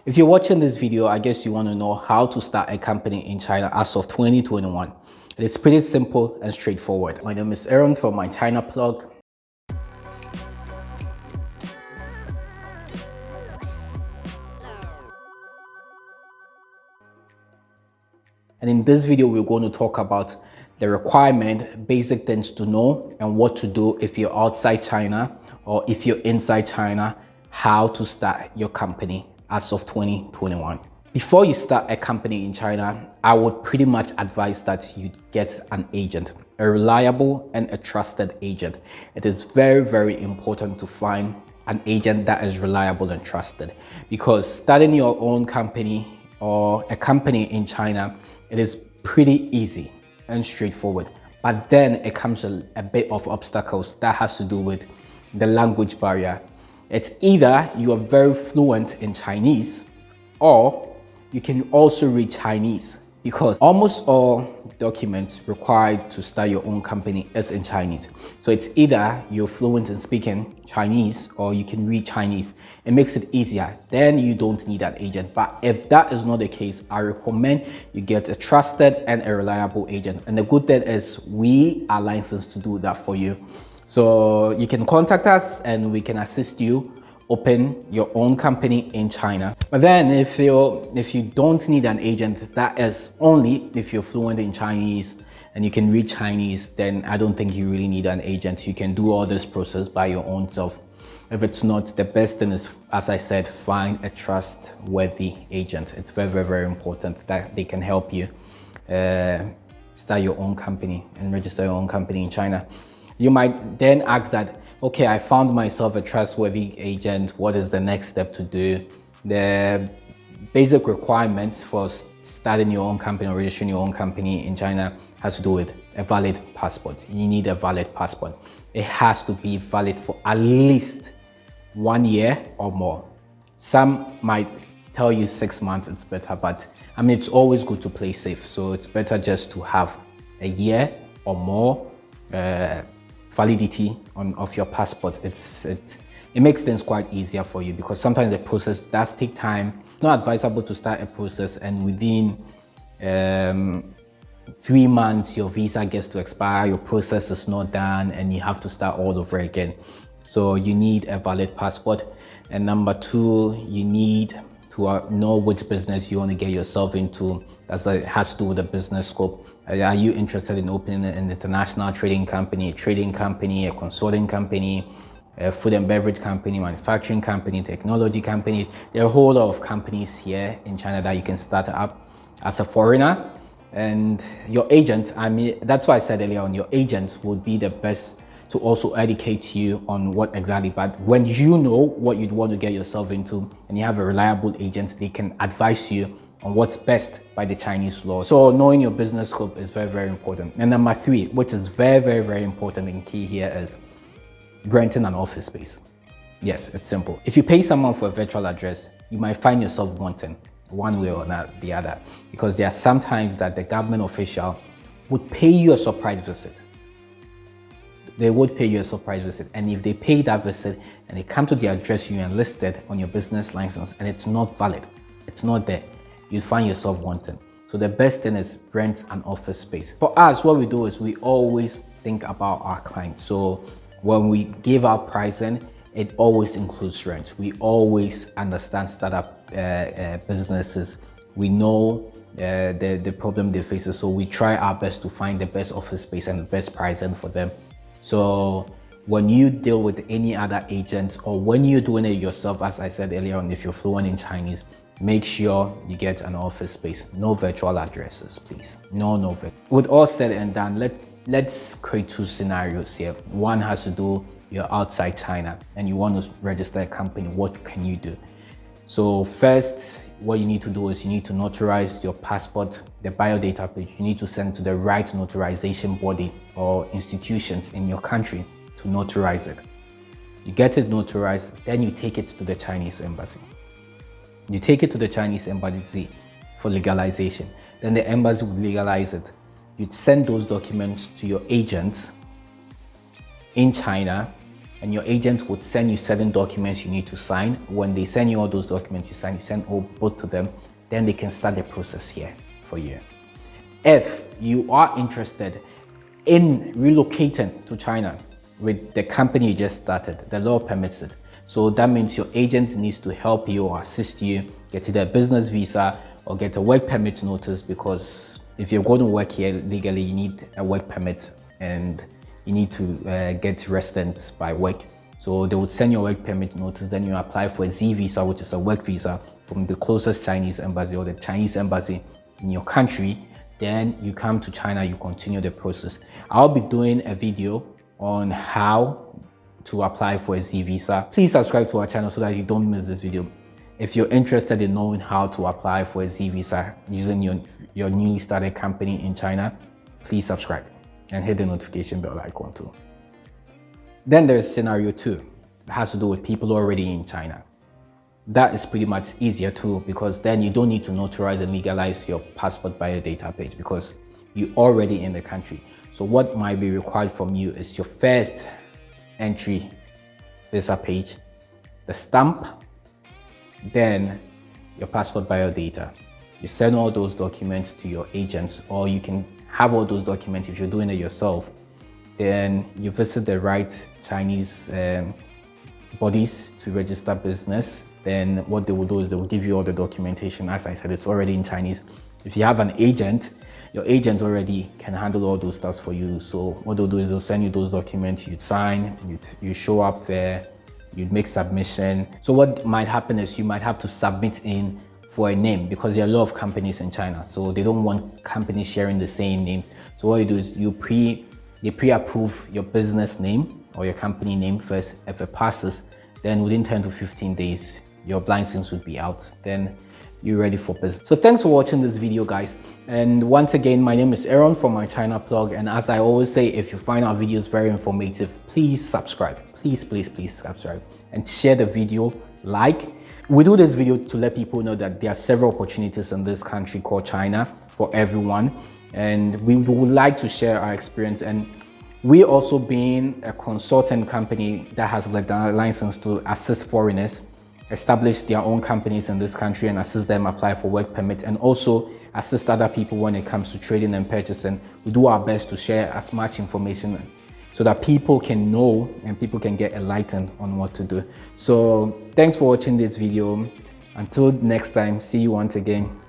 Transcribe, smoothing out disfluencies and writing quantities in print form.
If you're watching this video, I guess you want to know how to start a company in China as of 2021. It is pretty simple and straightforward. My name is Aaron from MyChinaplug. And in this video, we're going to talk about the requirement, basic things to know, and what to do if you're outside China or if you're inside China, how to start your company as of 2021. Before you start a company in China, I would pretty much advise that you get an agent, a reliable and a trusted agent. It is very, very important to find an agent that is reliable and trusted, because starting your own company or a company in China, it is pretty easy and straightforward. But then it comes a bit of obstacles that has to do with the language barrier. It's either you are very fluent in Chinese or you can also read Chinese, because almost all documents required to start your own company is in Chinese. So it's either you're fluent in speaking Chinese or you can read Chinese. It makes it easier. Then you don't need an agent. But if that is not the case, I recommend you get a trusted and a reliable agent. And the good thing is we are licensed to do that for you. So you can contact us and we can assist you open your own company in China. But then if you don't need an agent, that is only if you're fluent in Chinese and you can read Chinese, then I don't think you really need an agent. You can do all this process by your own self. If it's not, the best thing is, as I said, find a trustworthy agent. It's very, very, very important that they can help you start your own company and register your own company in China. You might then ask that, okay, I found myself a trustworthy agent. What is the next step to do? The basic requirements for starting your own company or registering your own company in China has to do with a valid passport. You need a valid passport. It has to be valid for at least 1 year or more. Some might tell you 6 months, it's better, but I mean, it's always good to play safe. So it's better just to have a year or more validity of your passport. It makes things quite easier for you, because sometimes the process does take time. It's not advisable to start a process and within 3 months your visa gets to expire, your process is not done, and you have to start all over again. So you need a valid passport. And number 2, you need to know which business you want to get yourself into. It has to do with the business scope. Are you interested in opening an international trading company, a consulting company, a food and beverage company, manufacturing company, technology company? There are a whole lot of companies here in China that you can start up as a foreigner. And your agent, I mean, that's why I said earlier on, your agent would be the best to also educate you on what exactly. But when you know what you'd want to get yourself into and you have a reliable agent, they can advise you on what's best by the Chinese law. So knowing your business scope is very, very important. And number 3, which is very, very, very important and key here, is renting an office space. Yes, it's simple. If you pay someone for a virtual address, you might find yourself wanting one way or not the other, because there are some times that the government official would pay you a surprise visit. They would pay you a surprise visit. And if they pay that visit and they come to the address you enlisted on your business license and it's not valid, it's not there, you find yourself wanting. So the best thing is rent an office space. For us, what we do is we always think about our clients. So when we give out pricing, it always includes rent. We always understand startup businesses. We know the problem they face. So we try our best to find the best office space and the best pricing for them. So when you deal with any other agents or when you're doing it yourself, as I said earlier on, if you're fluent in Chinese, make sure you get an office space. No virtual addresses, please. No. With all said and done, let's create 2 scenarios here. One has to do, you're outside China and you want to register a company. What can you do? So first, what you need to do is you need to notarize your passport, the biodata page. You need to send to the right notarization body or institutions in your country to notarize it. You get it notarized, then you take it to the Chinese embassy. You take it to the Chinese embassy for legalization. Then the embassy would legalize it. You'd send those documents to your agents in China and your agent would send you certain documents you need to sign. When they send you all those documents you send all both to them, then they can start the process here for you. If you are interested in relocating to China with the company you just started, the law permits it. So that means your agent needs to help you or assist you get either a business visa or get a work permit notice, because if you're going to work here legally, you need a work permit and you need to get residence by work. So they would send you a work permit notice, then you apply for a Z visa, which is a work visa from the closest Chinese embassy or the Chinese embassy in your country. Then you come to China, you continue the process. I'll be doing a video on how to apply for a Z visa. Please subscribe to our channel so that you don't miss this video. If you're interested in knowing how to apply for a Z visa using your newly started company in China, please subscribe and hit the notification bell icon too. Then there's scenario 2. It has to do with people already in China. That is pretty much easier too, because then you don't need to notarize and legalize your passport biodata page because you're already in the country. So what might be required from you is your first entry visa page, the stamp, then your passport biodata. You send all those documents to your agents, or you can have all those documents if you're doing it yourself. Then you visit the right Chinese bodies to register business. Then what they will do is they will give you all the documentation. As I said, it's already in Chinese. If you have an agent, your agent already can handle all those stuff for you. So what they'll do is they'll send you those documents, you'd sign, you show up there, you'd make submission. So what might happen is you might have to submit in for a name, because there are a lot of companies in China, so they don't want companies sharing the same name. So what you do is they pre-approve your business name or your company name first. If it passes, then within 10 to 15 days, your license would be out. Then you're ready for business. So thanks for watching this video, guys. And once again, my name is Aaron from MyChinaplug. And as I always say, if you find our videos very informative, please subscribe. Please subscribe and share the video, like. We do this video to let people know that there are several opportunities in this country called China for everyone. And we would like to share our experience. And we also, being a consultant company that has a license to assist foreigners establish their own companies in this country and assist them apply for work permit, and also assist other people when it comes to trading and purchasing. We do our best to share as much information so that people can know and people can get enlightened on what to do. So thanks for watching this video. Until next time, see you once again.